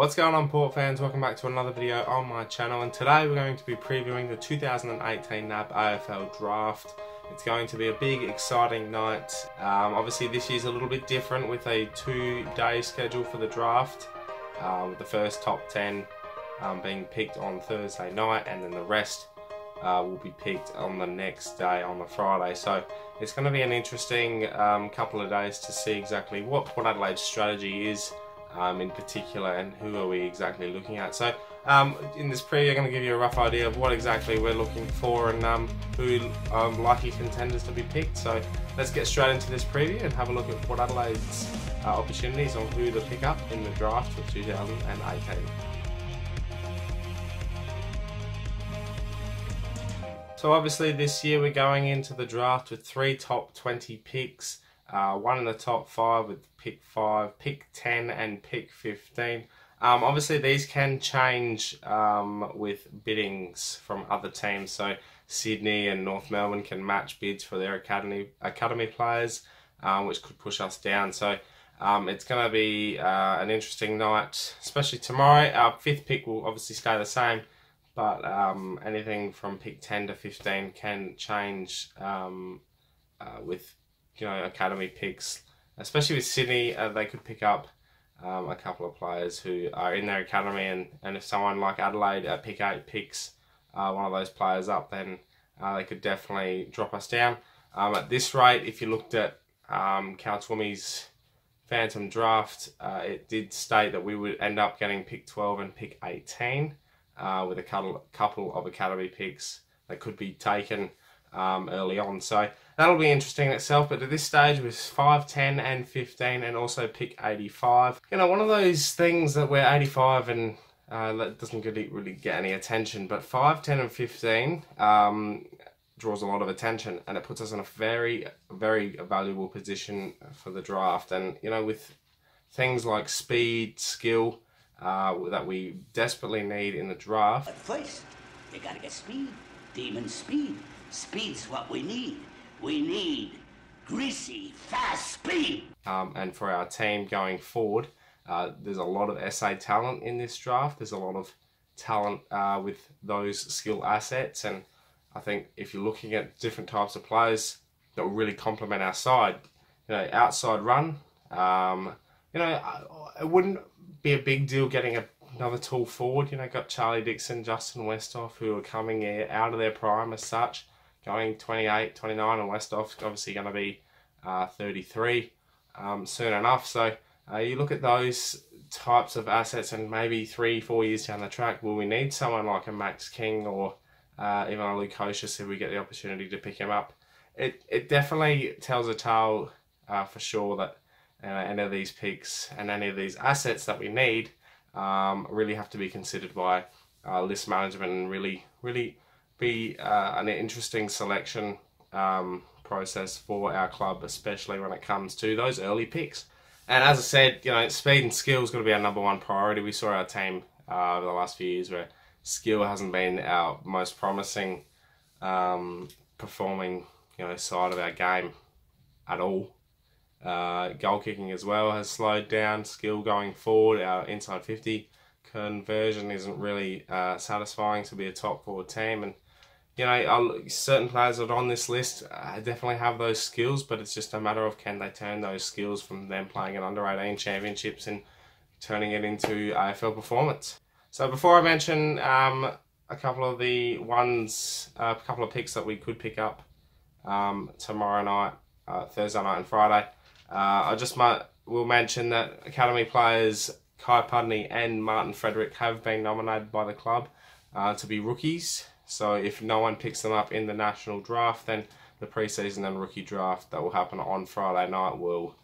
What's going on, Port fans? Welcome back to another video on my channel, and today we're going to be previewing the 2018 NAB AFL Draft. It's going to be a big, exciting night. Obviously this year's a little bit different with a 2-day schedule for the draft, with the first top 10 being picked on Thursday night, and then the rest will be picked on the next day, on the Friday. So it's going to be an interesting couple of days to see exactly what Port Adelaide's strategy is in particular, and who are we exactly looking at. So in this preview I'm going to give you a rough idea of what exactly we're looking for and who are likely contenders to be picked. So let's get straight into this preview and have a look at Port Adelaide's opportunities on who to pick up in the draft for 2018. So obviously this year we're going into the draft with 3 top 20 picks. One in the top 5 with pick 5, pick 10 and pick 15. Obviously these can change with biddings from other teams. So Sydney and North Melbourne can match bids for their academy players, which could push us down. So it's going to be an interesting night, especially tomorrow. Our 5th pick will obviously stay the same, but anything from pick 10 to 15 can change with academy picks, especially with Sydney. They could pick up a couple of players who are in their academy, and if someone like Adelaide at pick 8 picks one of those players up, then they could definitely drop us down. At this rate, if you looked at Cal Twomey's Phantom Draft, it did state that we would end up getting pick 12 and pick 18 with a couple of academy picks that could be taken early on. So that'll be interesting in itself, but at this stage with 5, 10 and 15 and also pick 85, one of those things that we're 85 and that doesn't really get any attention, but 5, 10 and 15 draws a lot of attention, and it puts us in a very, very valuable position for the draft. And with things like speed, skill that we desperately need in the draft. But first, you gotta get speed. Demon speed. Speed's what we need. We need greasy, fast speed. And for our team going forward, there's a lot of SA talent in this draft. There's a lot of talent with those skill assets, and I think if you're looking at different types of players that will really complement our side, outside run, it wouldn't be a big deal getting another tall forward. Got Charlie Dixon, Justin Westhoff, who are coming out of their prime as such, going 28, 29, and Westhoff's obviously going to be 33 soon enough. So you look at those types of assets, and maybe 3-4 years down the track, will we need someone like a Max King or even a Luke Hocius if we get the opportunity to pick him up? It definitely tells a tale for sure that any of these picks and any of these assets that we need really have to be considered by list management, and really be an interesting selection process for our club, especially when it comes to those early picks. And as I said, speed and skill is going to be our #1 priority. We saw our team over the last few years where skill hasn't been our most promising performing side of our game at all. Goal kicking as well has slowed down. Skill going forward, our inside 50 conversion isn't really satisfying to be a top 4 team. And certain players that are on this list definitely have those skills, but it's just a matter of can they turn those skills from them playing in under 18 championships and turning it into AFL performance. So before I mention a couple of the a couple of picks that we could pick up tomorrow night, Thursday night and Friday, I just will mention that academy players Kai Pudney and Martin Frederick have been nominated by the club to be rookies. So if no one picks them up in the national draft, then the preseason and rookie draft that will happen on Friday night we'll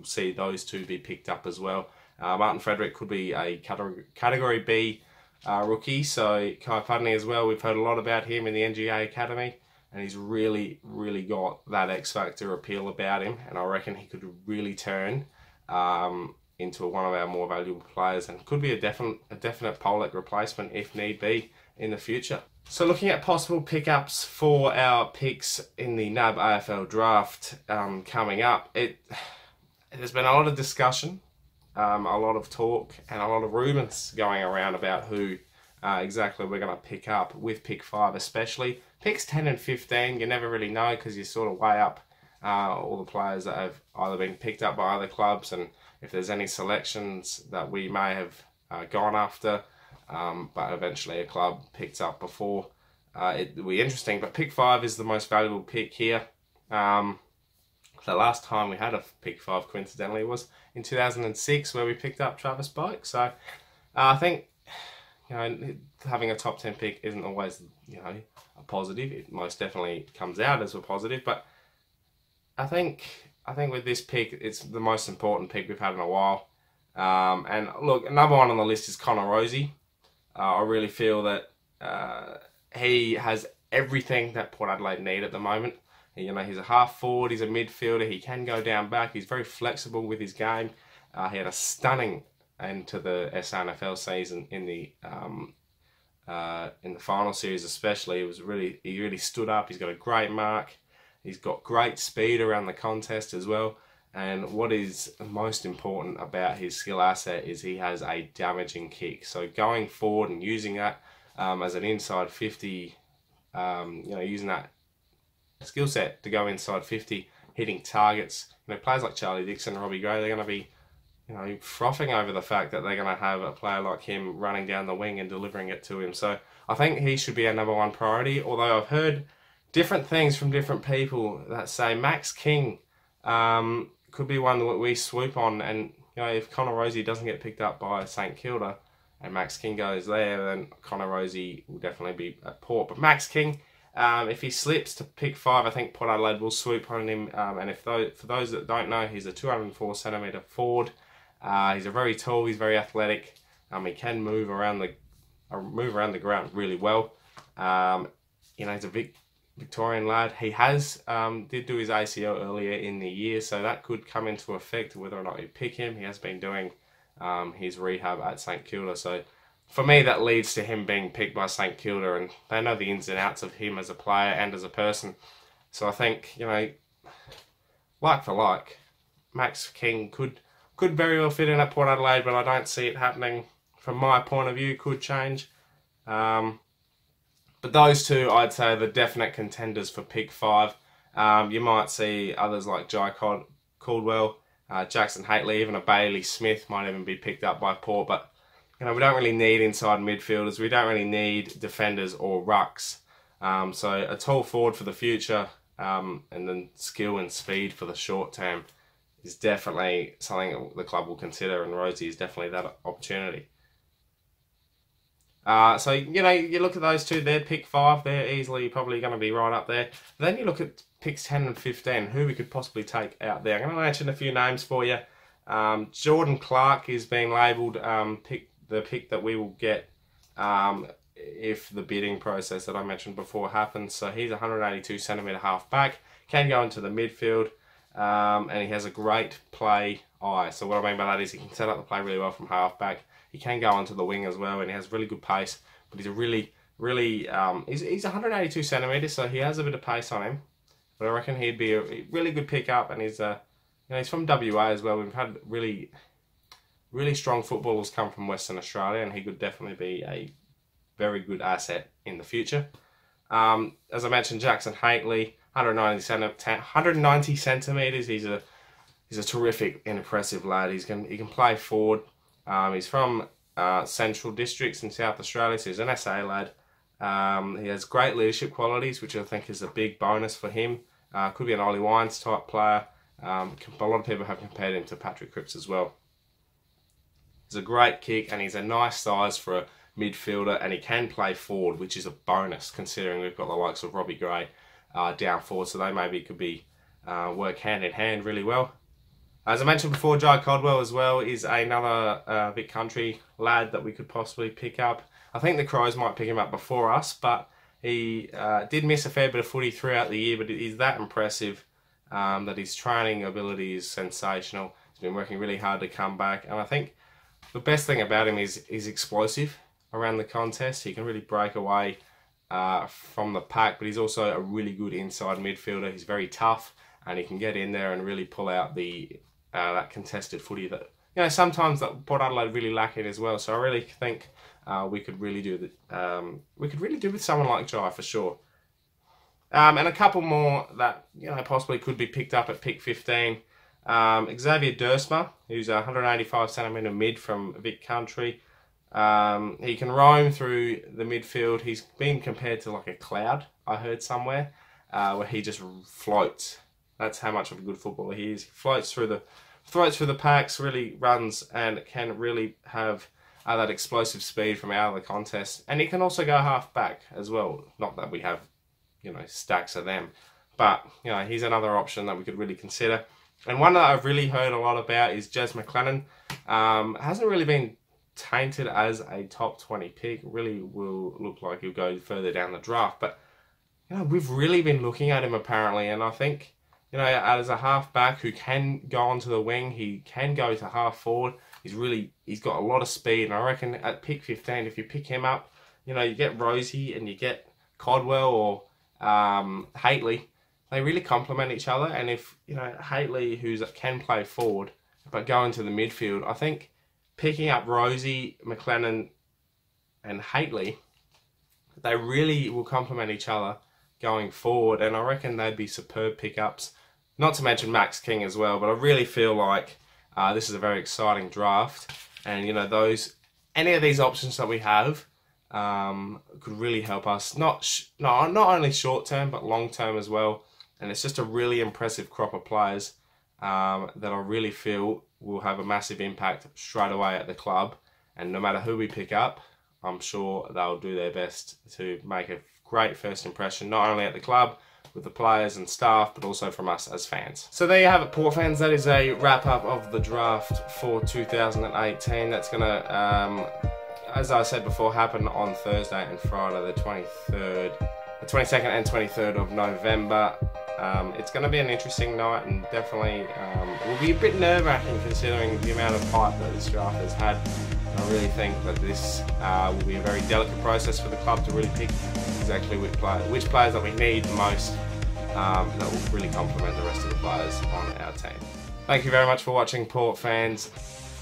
see those 2 be picked up as well. Martin Frederick could be a Category B rookie, so Kai Pudney as well. We've heard a lot about him in the NGA Academy, and he's really got that X Factor appeal about him, and I reckon he could really turn into one of our more valuable players, and could be a definite Pollock replacement if need be in the future. So looking at possible pickups for our picks in the NAB AFL Draft coming up, there's been a lot of discussion a lot of talk and a lot of rumours going around about who exactly we're going to pick up with pick 5 especially. Picks 10 and 15, you never really know because you sort of weigh up all the players that have either been picked up by other clubs and if there's any selections that we may have gone after, but eventually a club picked up before. It will be interesting, but pick 5 is the most valuable pick here. The last time we had a pick 5, coincidentally, was in 2006, where we picked up Travis Boak. So I think having a top 10 pick isn't always a positive. It most definitely comes out as a positive, but I think with this pick, it's the most important pick we've had in a while. And look, another one on the list is Connor Rozee. I really feel that he has everything that Port Adelaide need at the moment. He's a half forward, he's a midfielder, he can go down back, he's very flexible with his game. He had a stunning end to the SANFL season in the final series especially. He really stood up, he's got a great mark, he's got great speed around the contest as well. And what is most important about his skill asset is he has a damaging kick. So going forward and using that as an inside 50, using that skill set to go inside 50, hitting targets. Players like Charlie Dixon, Robbie Gray, they're going to be, frothing over the fact that they're going to have a player like him running down the wing and delivering it to him. So I think he should be our number one priority. Although I've heard different things from different people that say Max King could be one that we swoop on. And if Connor Rozee doesn't get picked up by St Kilda and Max King goes there, then Connor Rozee will definitely be at Port. But Max King, if he slips to pick 5, I think Port Adelaide will swoop on him. And for those that don't know, he's a 204 centimetre forward. He's very tall. He's very athletic. He can move around the ground really well. He's a Victorian lad. He did do his ACL earlier in the year, so that could come into effect whether or not you pick him. He has been doing his rehab at St Kilda, so for me, that leads to him being picked by St Kilda, and they know the ins and outs of him as a player and as a person. So I think, like for like, Max King could very well fit in at Port Adelaide, but I don't see it happening from my point of view. Could change. But those two, I'd say, are the definite contenders for pick 5. You might see others like Jai Caldwell, Jackson Hately, even a Bailey Smith might even be picked up by Port, but we don't really need inside midfielders. We don't really need defenders or rucks. So a tall forward for the future, and then skill and speed for the short term is definitely something that the club will consider, and Rozee is definitely that opportunity. So, you look at those two, they're pick 5, they're easily probably going to be right up there. Then you look at picks 10 and 15, who we could possibly take out there. I'm going to mention a few names for you. Jordan Clark is being labelled the pick that we will get if the bidding process that I mentioned before happens. So he's 182 centimetre half back, can go into the midfield, and he has a great play eye. So what I mean by that is he can set up the play really well from half back. He can go onto the wing as well, and he has really good pace. But he's a really, he's 182 centimetres, so he has a bit of pace on him. But I reckon he'd be a really good pickup, and he's from WA as well. We've had really strong footballers come from Western Australia, and he could definitely be a very good asset in the future. As I mentioned, Jackson Hately, 190 centimetres. He's a terrific and impressive lad. He can play forward. He's from Central Districts in South Australia, so he's an SA lad. He has great leadership qualities, which I think is a big bonus for him. Could be an Ollie Wines type player. A lot of people have compared him to Patrick Cripps as well. He's a great kick, and he's a nice size for a midfielder, and he can play forward, which is a bonus considering we've got the likes of Robbie Gray down forward, so they maybe could be work hand in hand really well. As I mentioned before, Jai Caldwell as well is another Vic Country lad that we could possibly pick up. I think the Crows might pick him up before us, but he did miss a fair bit of footy throughout the year, but he's that impressive that his training ability is sensational. He's been working really hard to come back, and I think the best thing about him is he's explosive around the contest. He can really break away from the pack, but he's also a really good inside midfielder. He's very tough, and he can get in there and really pull out that contested footy that you know, sometimes that Port Adelaide really lack it as well. So I really think we could really do with someone like Jai for sure. And a couple more that, you know, possibly could be picked up at pick 15. Xavier Duursma, who's a 185 centimetre mid from Vic Country. He can roam through the midfield. He's been compared to like a cloud, I heard somewhere, where he just floats. That's how much of a good footballer he is. He floats through the packs, really runs, and can really have that explosive speed from out of the contest. And he can also go half back as well. Not that we have, you know, stacks of them, but you know, he's another option that we could really consider. And one that I've really heard a lot about is Jez McLennan. Hasn't really been tainted as a top 20 pick. Really will look like he'll go further down the draft. But you know, we've really been looking at him apparently, and I think, you know, as a half back who can go onto the wing, he can go to half forward. He's got a lot of speed, and I reckon at pick 15, if you pick him up, you know, you get Rosie and you get Codwell or Haitley. They really complement each other, and if, you know, Haitley, who can play forward but go into the midfield, I think picking up Rosie, McLennan and Haitley, they really will complement each other going forward, and I reckon they'd be superb pickups. Not to mention Max King as well, but I really feel like this is a very exciting draft, and you know, any of these options that we have could really help us, not only short term but long term as well. And it's just a really impressive crop of players that I really feel will have a massive impact straight away at the club. And no matter who we pick up, I'm sure they'll do their best to make a great first impression, not only at the club, with the players and staff, but also from us as fans. So there you have it, Port fans. That is a wrap up of the draft for 2018. That's going to, as I said before, happen on Thursday and Friday, the 22nd and 23rd of November. It's going to be an interesting night, and definitely will be a bit nerve-wracking considering the amount of hype that this draft has had. And I really think that this will be a very delicate process for the club to really pick exactly which players that we need most, that will really complement the rest of the players on our team. Thank you very much for watching, Port fans.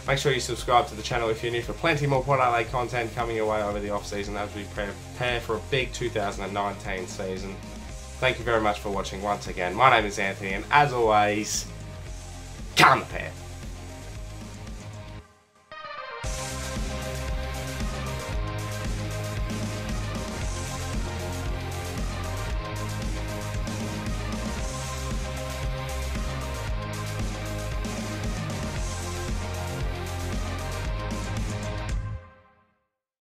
Make sure you subscribe to the channel if you're new for plenty more Port Adelaide content coming your way over the off-season as we prepare for a big 2019 season. Thank you very much for watching once again. My name is Anthony, and as always, calm the pair.